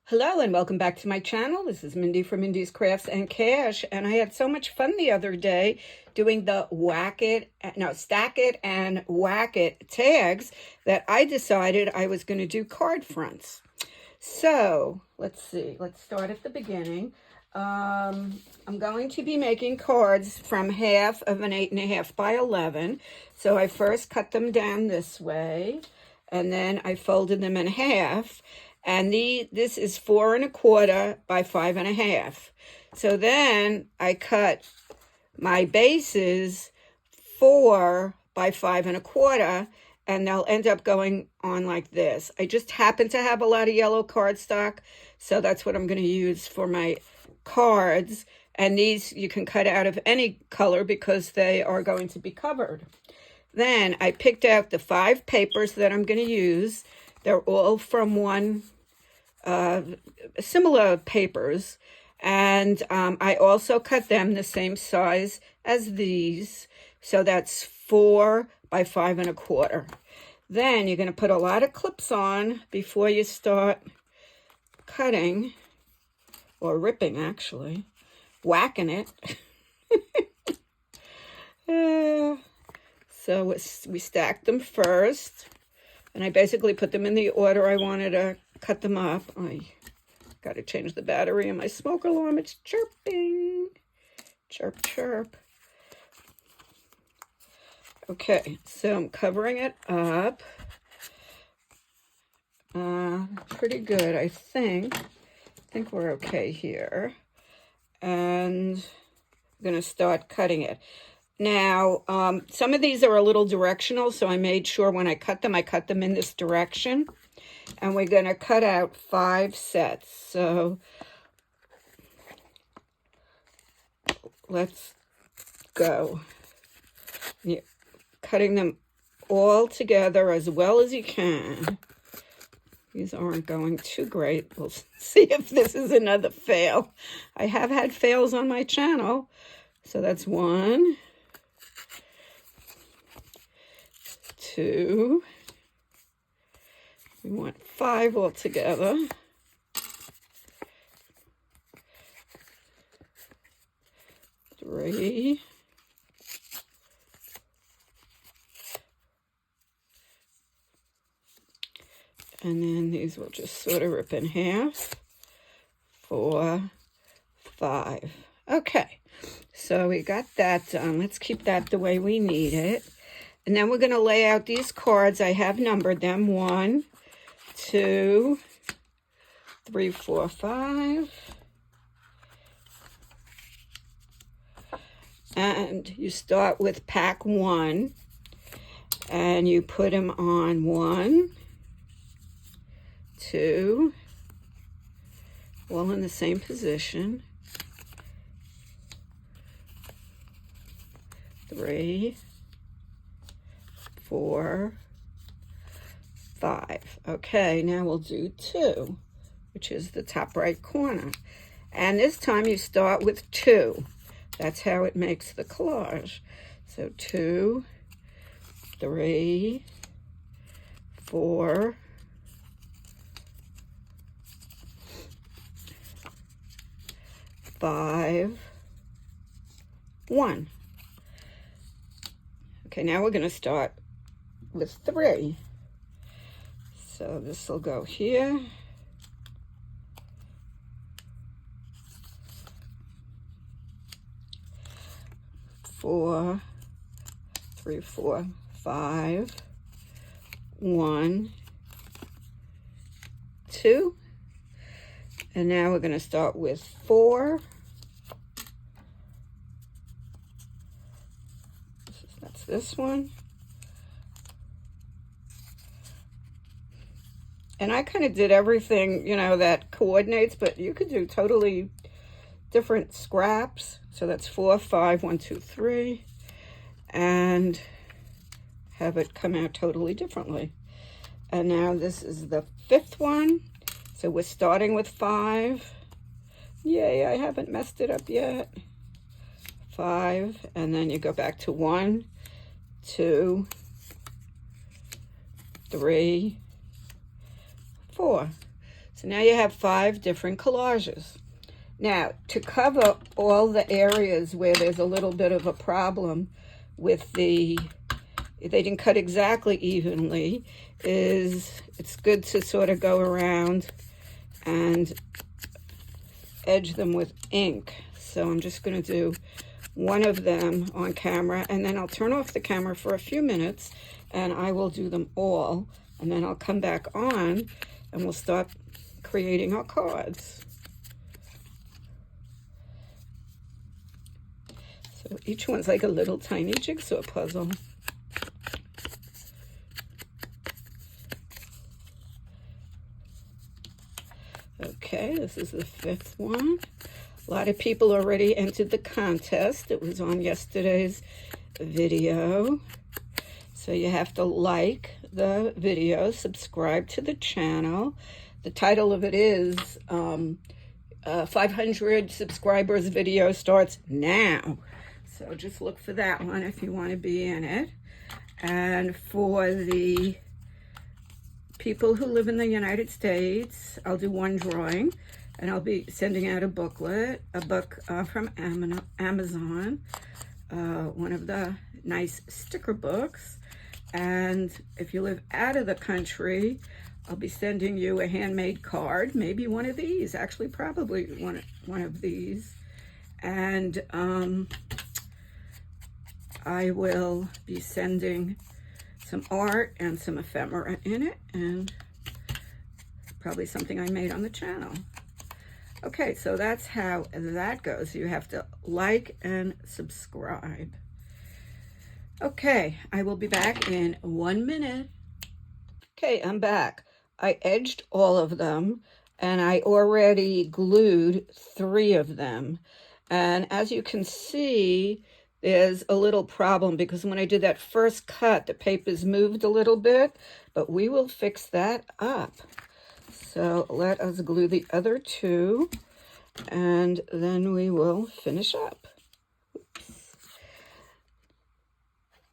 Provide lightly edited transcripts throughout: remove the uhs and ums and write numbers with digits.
Hello and welcome back to my channel. This is Mindy from Mindy's Crafts and Cash, and I had so much fun the other day doing the stack it and whack it tags that I decided I was going to do card fronts. So let's see, let's start at the beginning. I'm going to be making cards from half of an 8.5 by 11. So I first cut them down this way, and then I folded them in half. And this is 4 1/4 by 5 1/2. So then I cut my bases 4 by 5 1/4, and they'll end up going on like this. I just happen to have a lot of yellow cardstock, so that's what I'm going to use for my cards. And these you can cut out of any color because they are going to be covered. Then I picked out the 5 papers that I'm going to use. They're all from one similar papers, and I also cut them the same size as these, so that's 4 by 5 1/4. Then you're going to put a lot of clips on before you start cutting, or ripping actually, whacking it. So we stacked them first, and I basically put them in the order I wanted to cut them up. I got to change the battery in my smoke alarm. It's chirping. Chirp, chirp. Okay, so I'm covering it up. Pretty good, I think. I think we're okay here. And I'm going to start cutting it. Now, some of these are a little directional, so I made sure when I cut them in this direction. And we're going to cut out 5 sets. So let's go. You're cutting them all together as well as you can. These aren't going too great. We'll see if this is another fail. I have had fails on my channel. So that's 1, 2. We want 5 altogether. 3. And then these will just sort of rip in half. 4, 5. Okay, so we got that done. Let's keep that the way we need it. And then we're going to lay out these cards. I have numbered them. 1, 2, 3, 4, 5. And you start with pack 1, and you put them on 1, 2, all in the same position. 3, 4, 5. Okay, now we'll do 2, which is the top right corner. And this time you start with 2. That's how it makes the collage. So 2, 3, 4, 5, 1. Okay, now we're going to start with 3. So this will go here. 4, 3, 4, 5, 1, 2. And now we're going to start with 4. That's this one. And I kind of did everything, that coordinates, but you could do totally different scraps. So that's 4, 5, 1, 2, 3, and have it come out totally differently. And now this is the 5th one. So we're starting with 5. Yay, I haven't messed it up yet. 5, and then you go back to 1, 2, 3, 4. So now you have 5 different collages. Now, to cover all the areas where there's a little bit of a problem with they didn't cut exactly evenly, it's good to sort of go around and edge them with ink. So I'm just going to do one of them on camera, and then I'll turn off the camera for a few minutes and I will do them all, and then I'll come back on and we'll start creating our cards. So each one's like a little tiny jigsaw puzzle. Okay, this is the 5th one. A lot of people already entered the contest. It was on yesterday's video. So you have to like the video, subscribe to the channel. The title of it is 500 subscribers video starts now. So just look for that one if you want to be in it. And for the people who live in the United States, I'll do one drawing, and I'll be sending out a book from Amazon, one of the nice sticker books. And if you live out of the country, I'll be sending you a handmade card, maybe one of these, actually probably one of these. And I will be sending some art and some ephemera in it, and probably something I made on the channel. Okay, so that's how that goes. You have to like and subscribe. Okay, I will be back in 1 minute. Okay, I'm back. I edged all of them, and I already glued 3 of them. And as you can see, there's a little problem because when I did that first cut, the paper's moved a little bit, but we will fix that up. So let us glue the other 2, and then we will finish up. Oops.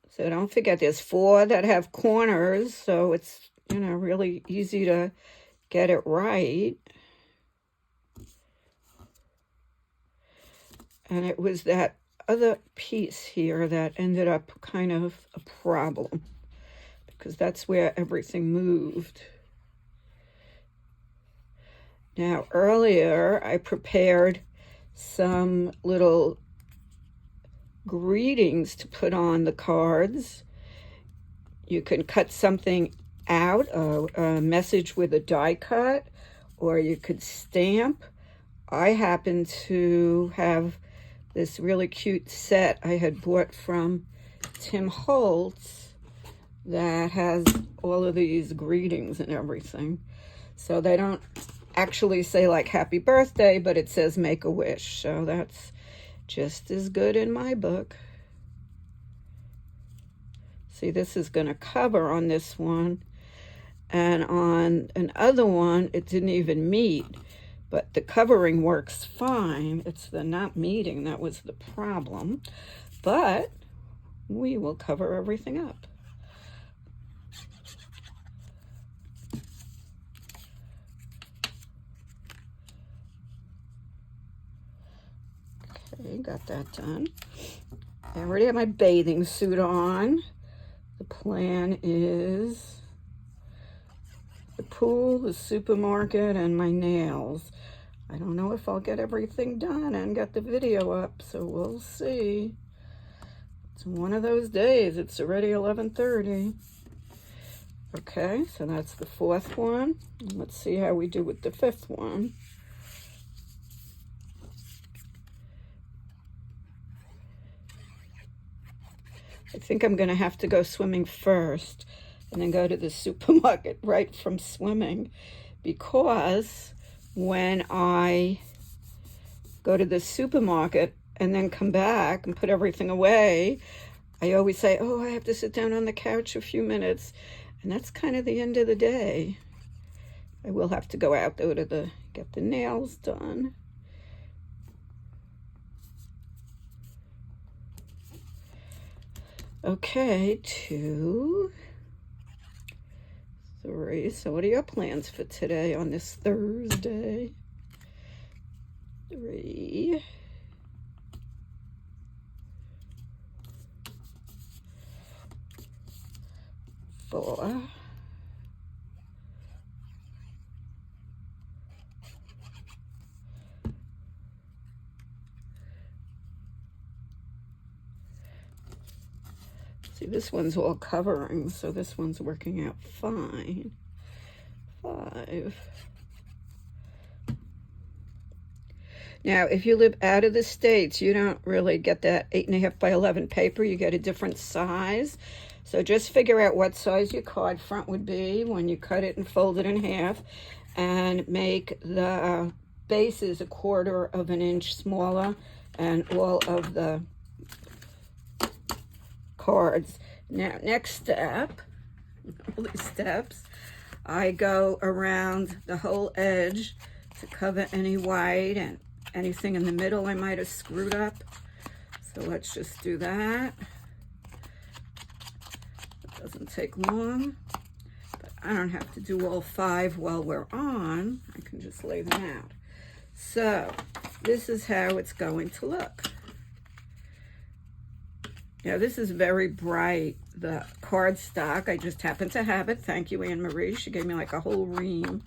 So don't forget, there's 4 that have corners, so it's, really easy to get it right. And it was that other piece here that ended up kind of a problem, because that's where everything moved. Now, earlier I prepared some little greetings to put on the cards. You can cut something out, a message with a die cut, or you could stamp. I happen to have this really cute set I had bought from Tim Holtz that has all of these greetings and everything. So they don't actually say like happy birthday, but it says make a wish. So that's just as good in my book. See, this is going to cover on this one, and on another one it didn't even meet, but the covering works fine. It's the not meeting that was the problem, but we will cover everything up. Okay, got that done. I already have my bathing suit on. The plan is the pool, the supermarket, and my nails. I don't know if I'll get everything done and get the video up, so we'll see. It's one of those days. It's already 11:30. Okay, so that's the 4th one. Let's see how we do with the 5th one. I think I'm going to have to go swimming first and then go to the supermarket right from swimming, because when I go to the supermarket and then come back and put everything away, I always say, oh, I have to sit down on the couch a few minutes, and that's kind of the end of the day. I will have to go out though to get the nails done. Okay, 2, 3. So what are your plans for today on this Thursday? 3. 4. 'See, this one's all covering, so this one's working out fine. 5. Now, if you live out of the States, you don't really get that 8.5 by 11 paper. You get a different size. So just figure out what size your card front would be when you cut it and fold it in half, and make the bases 1/4 of an inch smaller, and all of the cards. Now, next step, all these steps, I go around the whole edge to cover any white and anything in the middle I might have screwed up. So let's just do that. It doesn't take long, but I don't have to do all 5 while we're on. I can just lay them out. So this is how it's going to look. Now, this is very bright, the cardstock. I just happen to have it. Thank you, Anne Marie. She gave me like a whole ream.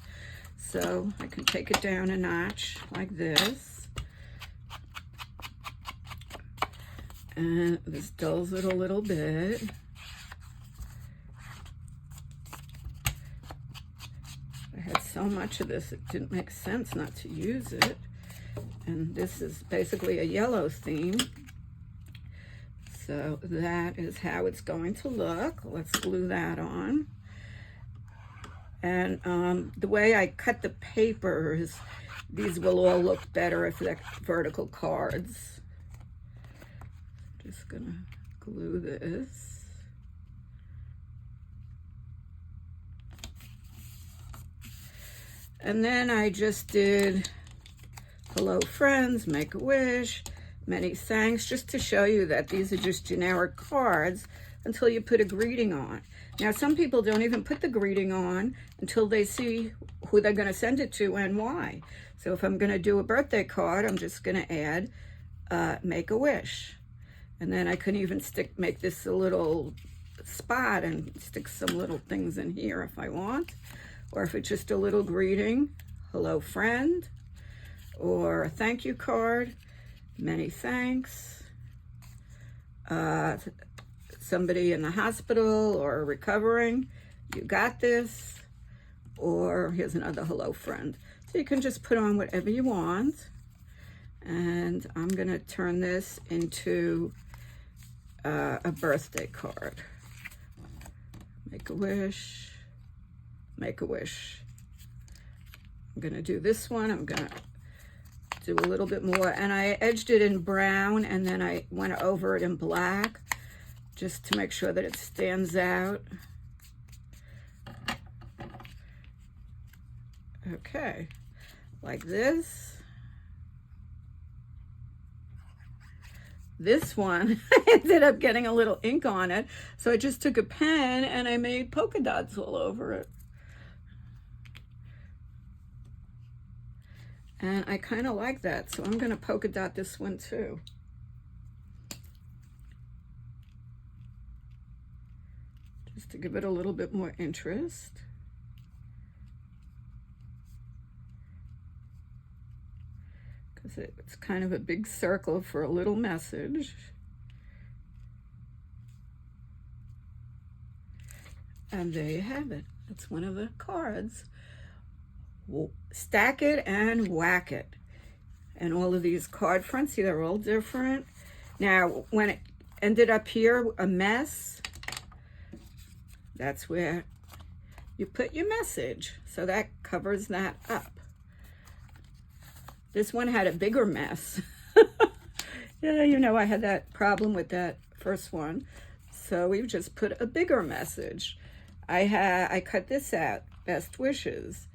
So I can take it down a notch like this. And this dulls it a little bit. I had so much of this, it didn't make sense not to use it. And this is basically a yellow theme. So that is how it's going to look. Let's glue that on. And the way I cut the papers, these will all look better if they're vertical cards. Just gonna glue this. And then I just did hello friends, make a wish, many thanks, just to show you that these are just generic cards until you put a greeting on. Now, some people don't even put the greeting on until they see who they're going to send it to and why. So if I'm going to do a birthday card, I'm just going to add make a wish. And then I can even make this a little spot and stick some little things in here if I want. Or if it's just a little greeting, hello friend, or a thank you card, many thanks, somebody in the hospital or recovering, you got this, or here's another hello friend. So you can just put on whatever you want. And I'm gonna turn this into a birthday card. Make a wish, make a wish. I'm gonna do this one. I'm gonna do a little bit more, and I edged it in brown and then I went over it in black just to make sure that it stands out. Okay, like this. This one, I ended up getting a little ink on it, so I just took a pen and I made polka dots all over it. And I kind of like that, so I'm going to polka dot this one too. Just to give it a little bit more interest. Because it's kind of a big circle for a little message. And there you have it. That's one of the cards. Stack it and whack it. And all of these card fronts, see, they're all different. Now, when it ended up here, a mess, that's where you put your message. So that covers that up. This one had a bigger mess. Yeah, you know, I had that problem with that first one. So we've just put a bigger message. I cut this out, best wishes.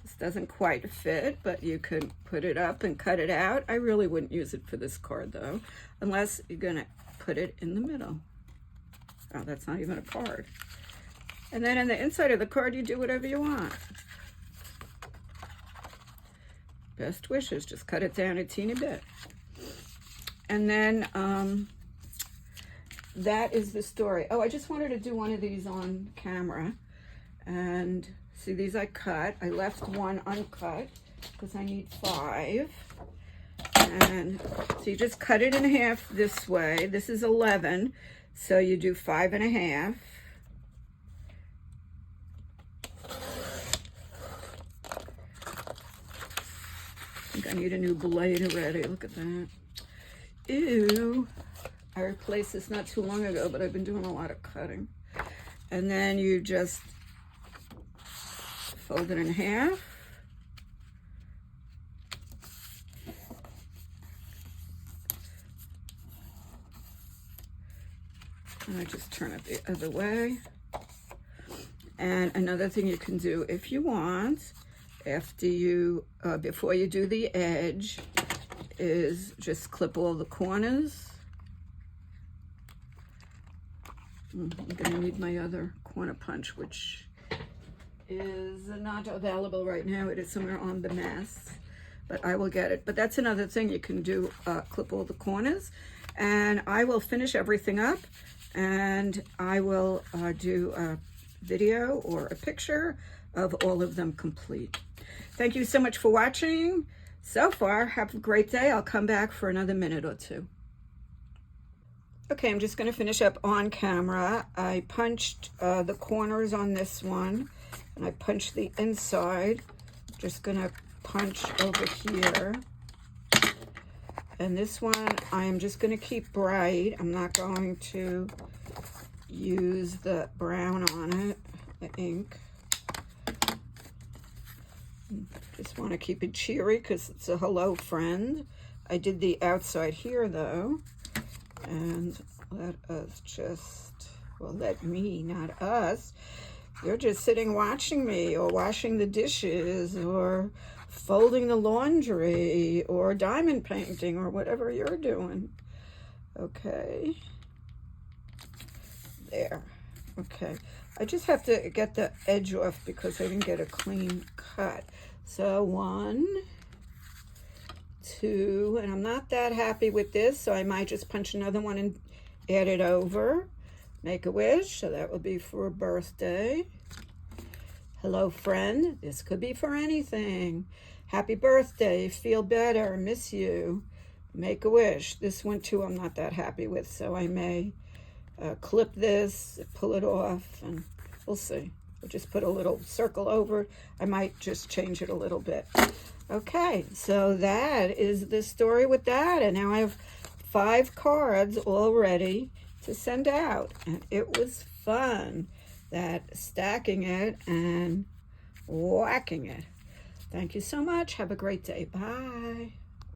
This doesn't quite fit, but you could put it up and cut it out. I really wouldn't use it for this card though, unless you're gonna put it in the middle. Oh, that's not even a card. And then in the inside of the card, you do whatever you want. Best wishes, just cut it down a teeny bit. And then that is the story. Oh, I just wanted to do one of these on camera. And see, these I cut. I left one uncut because I need 5. And so you just cut it in half this way. This is 11, so you do 5 1/2. I think I need a new blade already. Look at that. Ew. I replaced this not too long ago, but I've been doing a lot of cutting. And then you just fold it in half. And I just turn it the other way. And another thing you can do if you want, after you, before you do the edge, is just clip all the corners. I'm gonna need my other corner punch, which is not available right now. It is somewhere on the mess, but I will get it. But that's another thing you can do, clip all the corners. And I will finish everything up, and I will do a video or a picture of all of them complete. Thank you so much for watching so far. Have a great day. I'll come back for another minute or two. Okay, I'm just going to finish up on camera. I punched the corners on this one, and I punched the inside. Just going to punch over here. And this one, I am just going to keep bright. I'm not going to use the brown on it, the ink. Just want to keep it cheery because it's a hello friend. I did the outside here though. And let us just, well, let me, not us. They're just sitting watching me, or washing the dishes, or folding the laundry, or diamond painting, or whatever you're doing. Okay. There. Okay. I just have to get the edge off because I didn't get a clean cut. So 1, 2, and I'm not that happy with this, so I might just punch another one and add it over. Make a wish, so that will be for a birthday. Hello, friend. This could be for anything. Happy birthday. Feel better. Miss you. Make a wish. This one, too, I'm not that happy with, so I may clip this, pull it off, and we'll see. I'll just put a little circle over it. I might just change it a little bit. Okay, so that is the story with that, and now I have 5 cards all ready to send out, and it was fun, that stacking it and whacking it. Thank you so much. Have a great day. Bye.